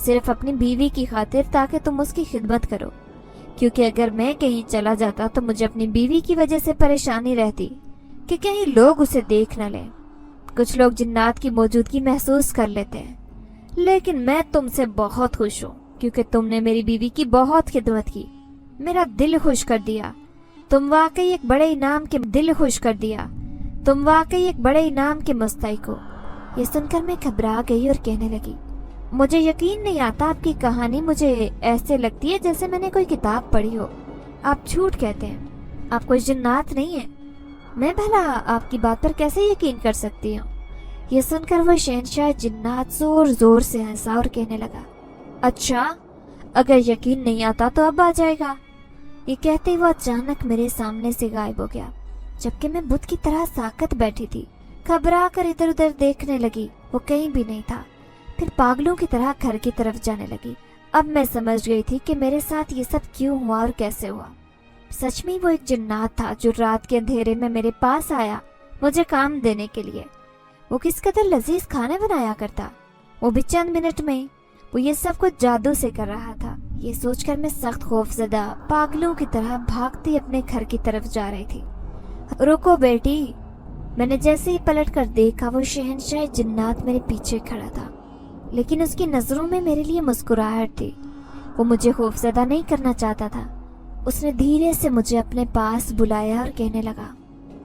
Speaker 1: सिर्फ अपनी बीवी की खातिर, ताकि तुम उसकी खिदमत करो। क्योंकि अगर मैं कहीं चला जाता तो मुझे अपनी बीवी की वजह से परेशानी रहती कि कहीं लोग उसे देख न लें। कुछ लोग जिन्नात की मौजूदगी महसूस कर लेते हैं, लेकिन मैं तुमसे बहुत खुश हूँ, क्योंकि तुमने मेरी बीवी की बहुत खिदमत की, मेरा दिल खुश कर दिया। तुम वाकई एक बड़े इनाम के दिल खुश कर दिया। तुम वाकई एक बड़े इनाम के मुस्तहिक हो। ये सुनकर मैं घबरा गई और कहने लगी, मुझे यकीन नहीं आता आपकी कहानी। मुझे ऐसे लगती है जैसे मैंने कोई किताब पढ़ी हो। आप झूठ कहते हैं, आप कोई जिन्नात नहीं है। मैं भला आपकी बात पर कैसे यकीन कर सकती हूँ? ये सुनकर वो शहनशाह जिन्नात जोर जोर से हंसा और कहने लगा, अच्छा, अगर यकीन नहीं आता तो अब आ जाएगा। ये कहते ही वो अचानक मेरे सामने से गायब हो गया, जबकि मैं बुत की तरह साकत बैठी थी। घबरा कर इधर उधर देखने लगी, वो कहीं भी नहीं था। फिर पागलों की तरह घर की तरफ जाने लगी। अब मैं समझ गई थी कि मेरे साथ ये सब क्यों हुआ और कैसे हुआ। सच में वो एक जिन्नात था जो रात के अंधेरे में मेरे पास आया मुझे काम देने के लिए। वो किस कदर लजीज खाने बनाया करता, वो भी चंद मिनट में। वो ये सब कुछ जादू से कर रहा था। ये सोचकर मैं सख्त खौफजदा पागलों की तरह भागती अपने घर की तरफ जा रही थी। रुको बेटी। मैंने जैसे ही पलट कर देखा, वो शहनशाह जिन्नात मेरे पीछे खड़ा था, लेकिन उसकी नजरों में मेरे लिए मुस्कुराहट थी। वो मुझे खौफजदा नहीं करना चाहता था। उसने धीरे से मुझे अपने पास बुलाया और कहने लगा,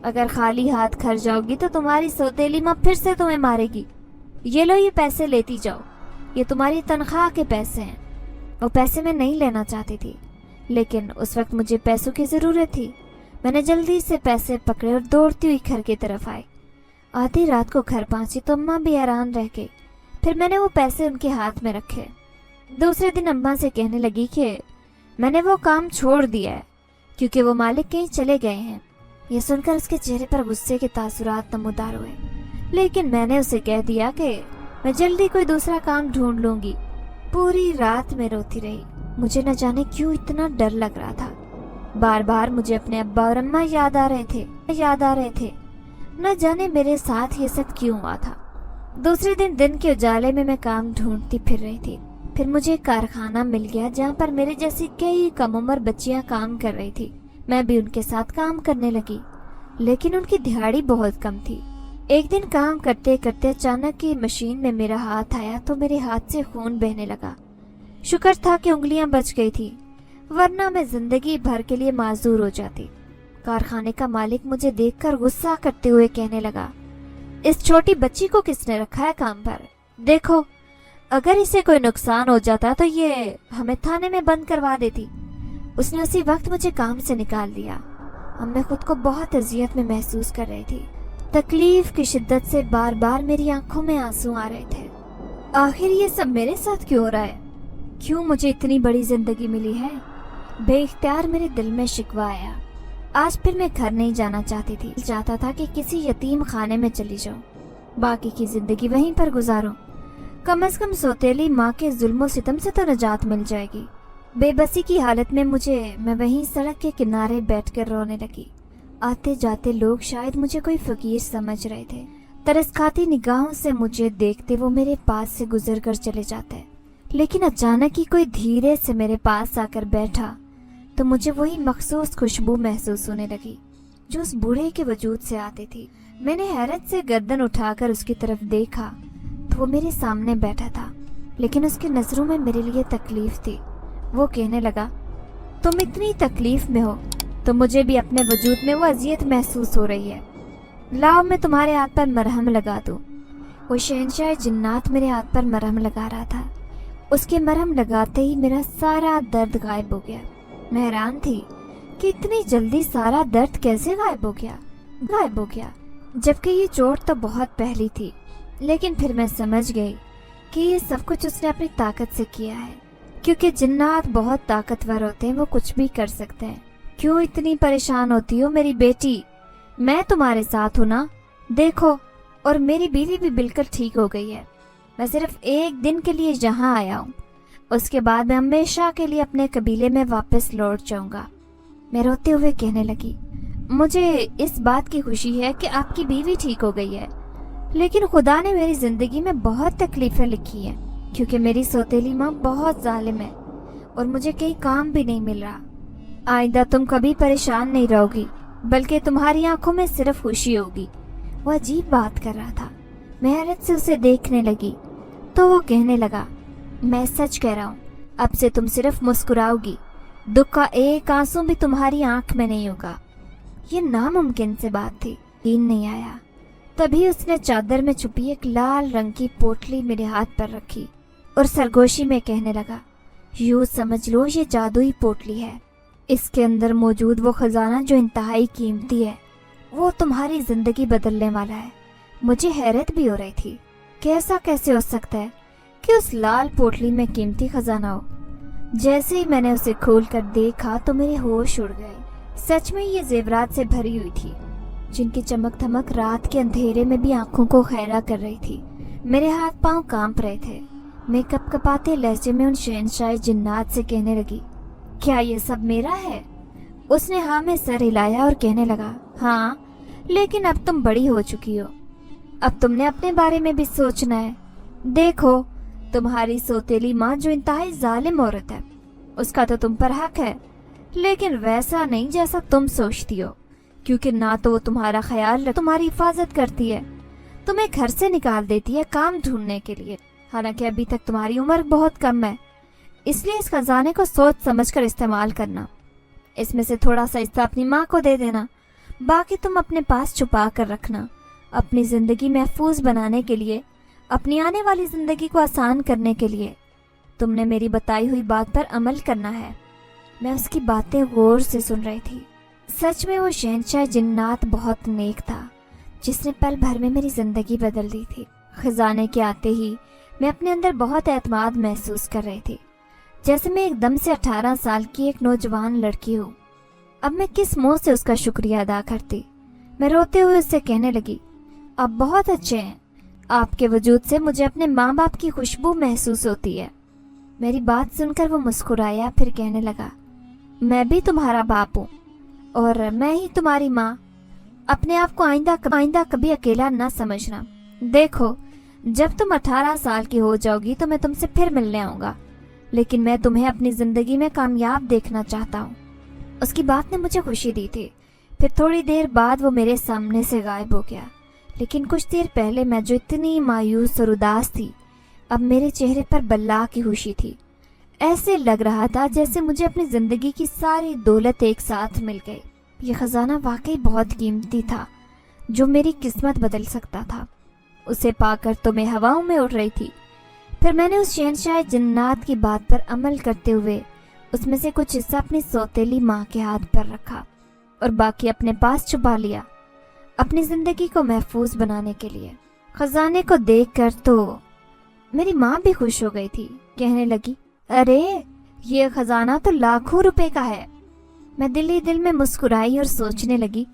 Speaker 1: अगर खाली हाथ घर जाओगी तो तुम्हारी सौतेली माँ फिर से तुम्हें मारेगी। ये लो, ये पैसे लेती जाओ, ये तुम्हारी तनख्वाह के पैसे हैं। वो पैसे मैं नहीं लेना चाहती थी, लेकिन उस वक्त मुझे पैसों की जरूरत थी। मैंने जल्दी से पैसे पकड़े और दौड़ती हुई घर की तरफ आई। आधी रात को घर पहुंची तो अम्मा भी हैरान रह गई। फिर मैंने वो पैसे उनके हाथ में रखे। दूसरे दिन अम्मा से कहने लगी कि मैंने वो काम छोड़ दिया है, क्योंकि वो मालिक कहीं चले गए हैं। ये सुनकर उसके चेहरे पर गुस्से के तासुरात नमूदार हुए, लेकिन मैंने उसे कह दिया कि मैं जल्दी कोई दूसरा काम ढूंढ लूंगी। पूरी रात में रोती रही। मुझे न जाने क्यों इतना डर लग रहा था। बार बार मुझे अपने अब्बा और अम्मा याद आ रहे थे। न जाने मेरे साथ ये सब क्यों हुआ था। दूसरे दिन के उजाले में मैं काम ढूंढती फिर रही थी। फिर मुझे एक कारखाना मिल गया जहाँ पर मेरे जैसी कई कम उम्र बच्चियां काम कर रही थी। मैं भी उनके साथ काम करने लगी, लेकिन उनकी दिहाड़ी बहुत कम थी। एक दिन काम करते करते अचानक ही मशीन में मेरा हाथ आया तो मेरे हाथ से खून बहने लगा। शुक्र था कि उंगलियां बच गई थी, वरना मैं जिंदगी भर के लिए माजूर हो जाती। कारखाने का मालिक मुझे देखकर गुस्सा करते हुए कहने लगा, इस छोटी बच्ची को किसने रखा है काम पर? देखो, अगर इसे कोई नुकसान हो जाता तो ये हमें थाने में बंद करवा देती। उसने उसी वक्त मुझे काम से निकाल दिया। अब मैं खुद को बहुत अजियत में महसूस कर रही थी। तकलीफ की शिद्दत से बार बार मेरी आंखों में आंसू आ रहे थे। आखिर ये सब मेरे साथ क्यों हो रहा है? क्यों मुझे इतनी बड़ी जिंदगी मिली है? बेइख्तियार मेरे दिल में शिकवा आया। आज फिर मैं घर नहीं जाना चाहती थी। चाहता था कि किसी यतीम खाने में चली जाऊं, बाकी की जिंदगी वहीं पर गुजारूं। कम से कम सौतेली माँ के जुल्म सितम से तो निजात मिल जाएगी। बेबसी की हालत में मैं वहीं सड़क के किनारे बैठकर रोने लगी। आते जाते लोग शायद मुझे कोई फकीर समझ रहे थे। तरस खाती निगाहों से मुझे देखते वो मेरे पास से गुजर कर चले जाते। लेकिन अचानक ही कोई धीरे से मेरे पास आकर बैठा तो मुझे वही मखसूस खुशबू महसूस होने लगी जो उस बूढ़े के वजूद से आती थी। मैंने हैरत से गर्दन उठाकर उसकी तरफ देखा तो वो मेरे सामने बैठा था, लेकिन उसकी नजरों में मेरे लिए तकलीफ थी। वो कहने लगा, तुम इतनी तकलीफ में हो तो मुझे भी अपने वजूद में वो अजियत महसूस हो रही है। लाओ मैं तुम्हारे हाथ पर मरहम लगा दूं। वो शहंशाह जिन्नात मेरे हाथ पर मरहम लगा रहा था। उसके मरहम लगाते ही मेरा सारा दर्द गायब हो गया। मैं हैरान थी कि इतनी जल्दी सारा दर्द कैसे गायब हो गया, जबकि ये चोट तो बहुत पहली थी। लेकिन फिर मैं समझ गई कि ये सब कुछ उसने अपनी ताकत से किया है, क्योंकि जिन्नात बहुत ताकतवर होते हैं, वो कुछ भी कर सकते हैं। क्यों इतनी परेशान होती हो मेरी बेटी? मैं तुम्हारे साथ हूँ ना, देखो। और मेरी बीवी भी बिल्कुल ठीक हो गई है। मैं सिर्फ एक दिन के लिए यहाँ आया हूँ, उसके बाद मैं हमेशा के लिए अपने कबीले में वापस लौट जाऊंगा। मैं रोते हुए कहने लगी, मुझे इस बात की खुशी है कि आपकी बीवी ठीक हो गई है, लेकिन खुदा ने मेरी जिंदगी में बहुत तकलीफें लिखी हैं, क्योंकि मेरी सौतेली माँ बहुत जालिम है और मुझे कहीं काम भी नहीं मिल रहा। आइंदा तुम कभी परेशान नहीं रहोगी, बल्कि तुम्हारी आंखों में सिर्फ खुशी होगी। वो अजीब बात कर रहा था। मैं हैरत से उसे देखने लगी तो वो कहने लगा, मैं सच कह रहा हूँ, अब से तुम सिर्फ मुस्कुराओगी, दुख का एक आंसू भी तुम्हारी आंख में नहीं होगा। ये नामुमकिन सी बात थी। यकीन नहीं आया। तभी उसने चादर में छुपी एक लाल रंग की पोटली मेरे हाथ पर रखी और सरगोशी में कहने लगा, यूं समझ लो ये जादुई पोटली है। इसके अंदर मौजूद वो खजाना जो इंतहाई कीमती है, वो तुम्हारी जिंदगी बदलने वाला है। मुझे हैरत भी हो रही थी कि ऐसा कैसे हो सकता है कि उस लाल पोटली में कीमती खजाना हो। जैसे ही मैंने उसे खोलकर देखा तो मेरे होश उड़ गए। सच में ये जेवरात से भरी हुई थी, जिनकी चमक धमक रात के अंधेरे में भी आंखों को खैरा कर रही थी। मेरे हाथ पांव कांप रहे थे। मैं कपकपाते लहजे में उन शहंशाह जिन्नात से कहने लगी, क्या ये सब मेरा है? उसने हाँ में सर हिलाया और कहने लगा, हाँ, लेकिन अब तुम बड़ी हो चुकी हो, अब तुमने अपने बारे में भी सोचना है। देखो, तुम्हारी सौतेली माँ जो इंतहाई जालिम औरत है, उसका तो तुम पर हक है, लेकिन वैसा नहीं जैसा तुम सोचती हो, क्योंकि ना तो वो तुम्हारा ख्याल, तुम्हारी हिफाजत करती है, तुम्हें घर से निकाल देती है काम ढूंढने के लिए। हालांकि अभी तक तुम्हारी उम्र बहुत कम है, इसलिए इस खजाने को सोच समझकर इस्तेमाल करना। इसमें से थोड़ा सा हिस्सा अपनी माँ को दे देना, बाकी तुम अपने पास छुपा कर रखना। अपनी जिंदगी महफूज बनाने के लिए, अपनी आने वाली जिंदगी को आसान करने के लिए तुमने मेरी बताई हुई बात पर अमल करना है। मैं उसकी बातें गौर से सुन रही थी। सच में वो शहंशाह जिन्नात बहुत नेक था, जिसने पल भर में मेरी जिंदगी बदल दी थी। खजाने के आते ही मैं अपने अंदर बहुत एतमाद महसूस कर रही थी, जैसे मैं एकदम से 18 साल की एक नौजवान लड़की हूँ। अब मैं किस मुंह से उसका शुक्रिया अदा करती। मैं रोते हुए उससे कहने लगी, आप बहुत अच्छे हैं, आपके वजूद से मुझे अपने माँ बाप की खुशबू महसूस होती है। मेरी बात सुनकर वो मुस्कुराया, फिर कहने लगा, मैं भी तुम्हारा बाप हूँ और मैं ही तुम्हारी माँ। अपने आप को आइंदा कभी अकेला न समझना। देखो, जब तुम 18 साल की हो जाओगी तो मैं तुमसे फिर मिलने आऊंगा, लेकिन मैं तुम्हें अपनी जिंदगी में कामयाब देखना चाहता हूँ। उसकी बात ने मुझे खुशी दी थी। फिर थोड़ी देर बाद वो मेरे सामने से गायब हो गया, लेकिन कुछ देर पहले मैं जो इतनी मायूस और उदास थी, अब मेरे चेहरे पर बल्ला की खुशी थी। ऐसे लग रहा था जैसे मुझे अपनी जिंदगी की सारी दौलत एक साथ मिल गई। ये खजाना वाकई बहुत कीमती था, जो मेरी किस्मत बदल सकता था। उसे पाकर तो मैं हवाओं में उड़ रही थी। फिर मैंने उस शहंशाह जिन्नात की बात पर अमल करते हुए उसमें से कुछ हिस्सा अपनी सौतेली माँ के हाथ पर रखा और बाकी अपने पास छुपा लिया, अपनी जिंदगी को महफूज बनाने के लिए। खजाने को देखकर तो मेरी माँ भी खुश हो गई थी। कहने लगी, अरे ये खजाना तो लाखों रुपए का है। मैं दिल ही दिल में मुस्कुराई और सोचने लगी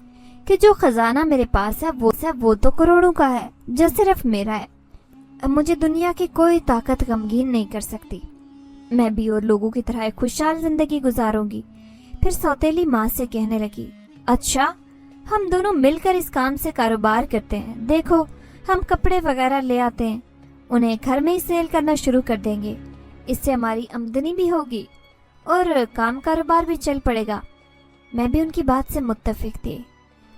Speaker 1: कि जो खजाना मेरे पास है वो तो करोड़ों का है, जो सिर्फ मेरा है। अब मुझे दुनिया की कोई ताकत गमगीन नहीं कर सकती। मैं भी और लोगों की तरह एक खुशहाल जिंदगी गुजारूंगी। फिर सौतेली माँ से कहने लगी, अच्छा हम दोनों मिलकर इस काम से कारोबार करते हैं। देखो हम कपड़े वगैरह ले आते हैं, उन्हें घर में ही सेल करना शुरू कर देंगे। इससे हमारी आमदनी भी होगी और काम कारोबार भी चल पड़ेगा। मैं भी उनकी बात से मुत्तफिक थी।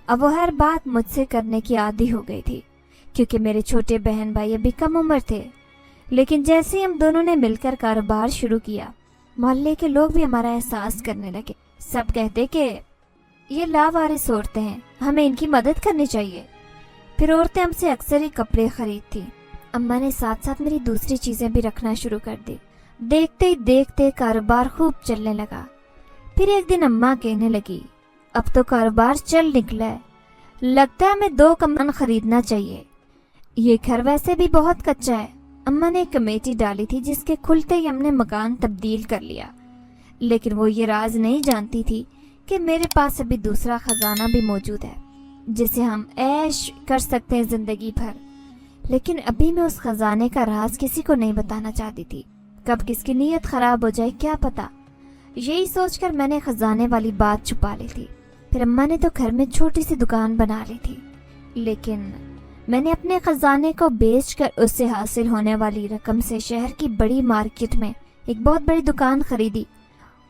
Speaker 1: अब वो हर बात मुझसे करने की आदी हो गई थी, क्योंकि मेरे छोटे बहन भाई अभी कम उम्र थे। लेकिन जैसे ही हम दोनों ने मिलकर कारोबार शुरू किया, मोहल्ले के लोग भी हमारा एहसास करने लगे। सब कहते कि ये लावारिस औरतें हैं, हमें इनकी मदद करनी चाहिए। फिर औरतें हमसे अक्सर ही कपड़े खरीदती। अम्मा ने साथ साथ मेरी दूसरी चीजें भी रखना शुरू कर दी। देखते ही देखते कारोबार खूब चलने लगा। फिर एक दिन अम्मा कहने लगी, अब तो कारोबार चल निकला है, लगता है हमें 2 कमरा खरीदना चाहिए। ये घर वैसे भी बहुत कच्चा है। अम्मा ने एक कमेटी डाली थी जिसके खुलते ही हमने मकान तब्दील कर लिया। लेकिन वो ये राज नहीं जानती थी कि मेरे पास अभी दूसरा खजाना भी मौजूद है, जिसे हम ऐश कर सकते हैं जिंदगी भर। लेकिन अभी मैं उस खजाने का राज किसी को नहीं बताना चाहती थी। कब किसकी नीयत खराब हो जाए क्या पता। यही सोचकर मैंने खजाने वाली बात छुपा ली थी। फिर अम्मा ने तो घर में छोटी सी दुकान बना ली थी, लेकिन मैंने अपने खजाने को बेचकर उससे हासिल होने वाली रकम से शहर की बड़ी मार्केट में एक बहुत बड़ी दुकान खरीदी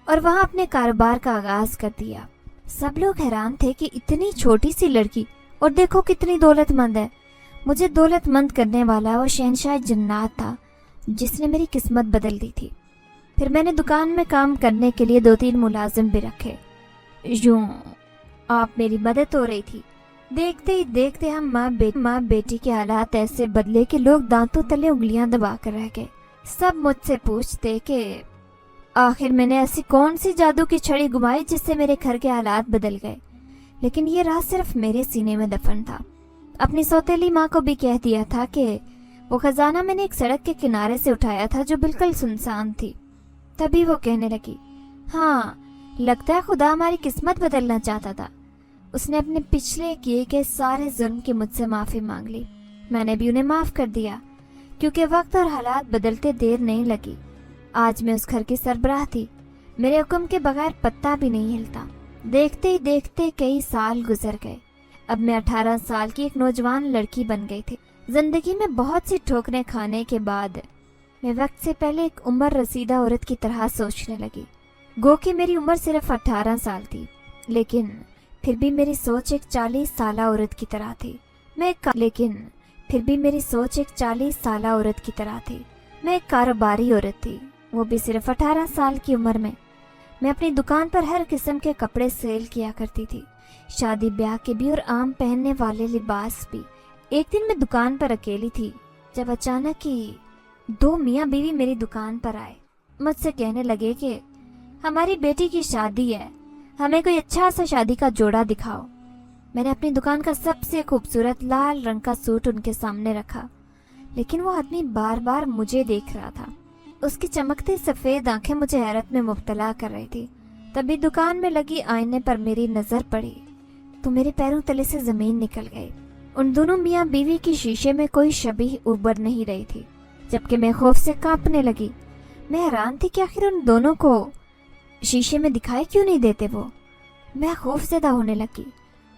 Speaker 1: और वहां अपने कारोबार का आगाज कर दिया। सब लोग हैरान थे कि इतनी छोटी सी लड़की, और देखो कितनी दौलतमंद है। मुझे दौलतमंद करने वाला वो शहंशाह जन्नात था जिसने मेरी किस्मत बदल दी थी। फिर मैंने दुकान में काम करने के लिए 2-3 मुलाजिम भी रखे। यूं आप मेरी मदद हो रही थी। देखते ही देखते हम माँ बेटी के हालात ऐसे बदले कि लोग दांतों तले उंगलियां दबा कर रह गए। सब मुझसे पूछते कि आखिर मैंने ऐसी कौन सी जादू की छड़ी घुमाई जिससे मेरे घर के हालात बदल गए। लेकिन ये राज सिर्फ मेरे सीने में दफन था। अपनी सौतेली माँ को भी कह दिया था कि वो खजाना मैंने एक सड़क के किनारे से उठाया था जो बिल्कुल सुनसान थी। तभी वो कहने लगी, हाँ लगता है खुदा हमारी किस्मत बदलना चाहता था। उसने अपने पिछले किए के सारे जुर्म की मुझसे माफी मांग ली। मैंने भी उन्हें माफ कर दिया, क्योंकि वक्त और हालात बदलते देर नहीं लगी। आज मैं उस घर की सरबराह थी। मेरे हुक्म के बगैर पत्ता भी नहीं हिलता। देखते ही देखते कई साल गुजर गए। अब मैं 18 साल की एक नौजवान लड़की बन गई थी। जिंदगी में बहुत सी ठोकरें खाने के बाद मैं वक्त से पहले एक उम्र रसीदा औरत की तरह सोचने लगी। गो कि मेरी उम्र सिर्फ 18 साल थी, लेकिन फिर भी मेरी सोच एक 40 साल औरत की तरह थी। मैं एक कारोबारी औरत थी, वो भी सिर्फ 18 साल की उम्र में। मैं अपनी दुकान पर हर किस्म के कपड़े सेल किया करती थी, शादी ब्याह के भी और आम पहनने वाले लिबास भी। एक दिन मैं दुकान पर अकेली थी जब अचानक ही 2 मियाँ बीवी मेरी दुकान पर आए। मुझसे कहने लगे कि हमारी बेटी की शादी है, हमें कोई अच्छा सा शादी का जोड़ा दिखाओ। मैंने अपनी दुकान का सबसे खूबसूरत लाल रंग का सूट उनके सामने रखा, लेकिन वो आदमी बार बार मुझे देख रहा था। उसकी चमकती सफेद आंखें मुझे हैरत में मुब्तला कर रही थी। तभी दुकान में लगी आईने पर मेरी नजर पड़ी तो मेरे पैरों तले से जमीन निकल गई। उन दोनों मियाँ बीवी की शीशे में कोई शबीह उभर नहीं रही थी, जबकि मैं खौफ से कांपने लगी। मैं हैरान थी कि आखिर उन दोनों को शीशे में दिखाई क्यों नहीं देते वो। मैं खौफजदा होने लगी।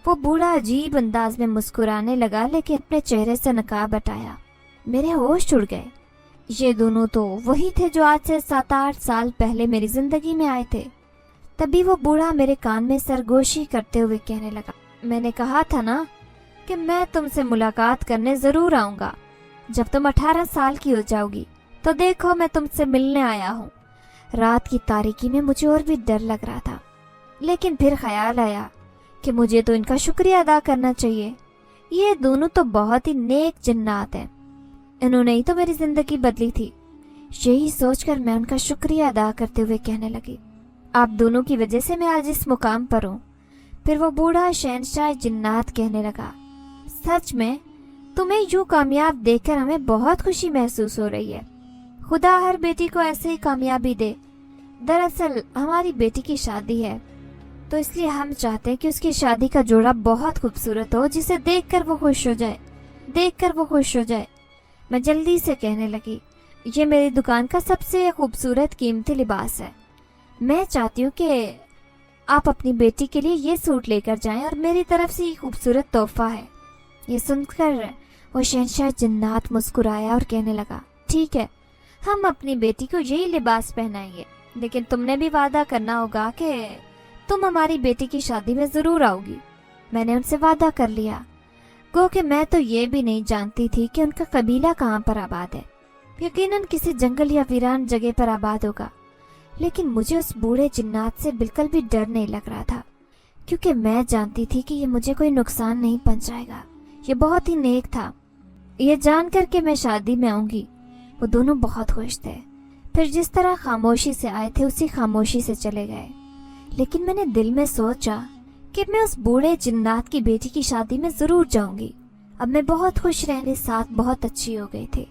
Speaker 1: वो बूढ़ा अजीब अंदाज में मुस्कुराने लगा, लेकिन अपने चेहरे से नकाब हटाया। मेरे होश उड़ गए। ये दोनों तो वही थे जो आज से 7-8 साल पहले मेरी जिंदगी में आए थे। तभी वो बूढ़ा मेरे कान में सरगोशी करते हुए कहने लगा, मैंने कहा था ना कि मैं तुमसे मुलाकात करने जरूर आऊंगा। जब तुम 18 साल की हो जाओगी तो देखो मैं तुमसे मिलने आया हूँ। रात की तारीकी में मुझे और भी डर लग रहा था, लेकिन फिर ख्याल आया कि मुझे तो इनका शुक्रिया अदा करना चाहिए। ये दोनों तो बहुत ही नेक जन्नात हैं, इन्होंने ही तो मेरी जिंदगी बदली थी। यही सोचकर मैं उनका शुक्रिया अदा करते हुए कहने लगी, आप दोनों की वजह से मैं आज इस मुकाम पर हूँ। फिर वो बूढ़ा शहंशाह जन्नात कहने लगा, सच में तुम्हें यूं कामयाब देखकर हमें बहुत खुशी महसूस हो रही है। खुदा हर बेटी को ऐसे ही कामयाबी दे। दरअसल हमारी बेटी की शादी है, तो इसलिए हम चाहते हैं कि उसकी शादी का जोड़ा बहुत खूबसूरत हो, जिसे देखकर वो खुश हो जाए। मैं जल्दी से कहने लगी, ये मेरी दुकान का सबसे खूबसूरत कीमती लिबास है। मैं चाहती हूँ कि आप अपनी बेटी के लिए ये सूट लेकर जाएं और मेरी तरफ से ये खूबसूरत तोहफा है। ये सुनकर वो शहंशाह जन्नात मुस्कुराया और कहने लगा, ठीक है, हम अपनी बेटी को यही लिबास पहनाएंगे, लेकिन तुमने भी वादा करना होगा कि तुम हमारी बेटी की शादी में जरूर आओगी। मैंने उनसे वादा कर लिया। गो कि मैं तो ये भी नहीं जानती थी कि उनका कबीला कहाँ पर आबाद है। यकीनन किसी जंगल या वीरान जगह पर आबाद होगा, लेकिन मुझे उस बूढ़े जिन्नात से बिल्कुल भी डर नहीं लग रहा था, क्योंकि मैं जानती थी कि ये मुझे कोई नुकसान नहीं पहुंचाएगा। ये बहुत ही नेक था। ये जानकर के मैं शादी में आऊंगी। वो दोनों बहुत खुश थे। फिर जिस तरह खामोशी से आए थे उसी खामोशी से चले गए। लेकिन मैंने दिल में सोचा कि मैं उस बूढ़े जिन्नात की बेटी की शादी में जरूर जाऊंगी। अब मैं बहुत खुश रहने साथ बहुत अच्छी हो गई थी।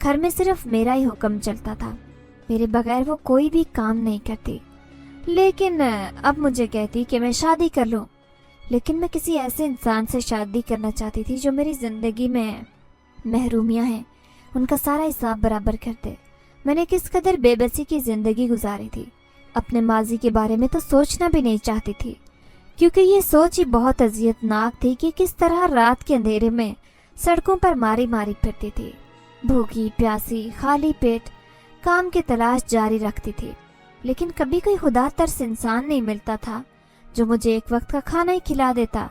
Speaker 1: घर में सिर्फ मेरा ही हुक्म चलता था, मेरे बगैर वो कोई भी काम नहीं करती। लेकिन अब मुझे कहती कि मैं शादी कर लूं, लेकिन मैं किसी ऐसे इंसान से शादी करना चाहती थी जो मेरी जिंदगी में महरूमियां हैं उनका सारा हिसाब बराबर कर दे। मैंने किस कदर बेबसी की जिंदगी गुजारी थी, अपने माजी के बारे में तो सोचना भी नहीं चाहती थी, क्योंकि ये सोच ही बहुत अजियतनाक थी कि किस तरह रात के अंधेरे में सड़कों पर मारी मारी फिरती थी, भूखी प्यासी खाली पेट काम की तलाश जारी रखती थी। लेकिन कभी कोई खुदा तरस इंसान नहीं मिलता था जो मुझे एक वक्त का खाना ही खिला देता।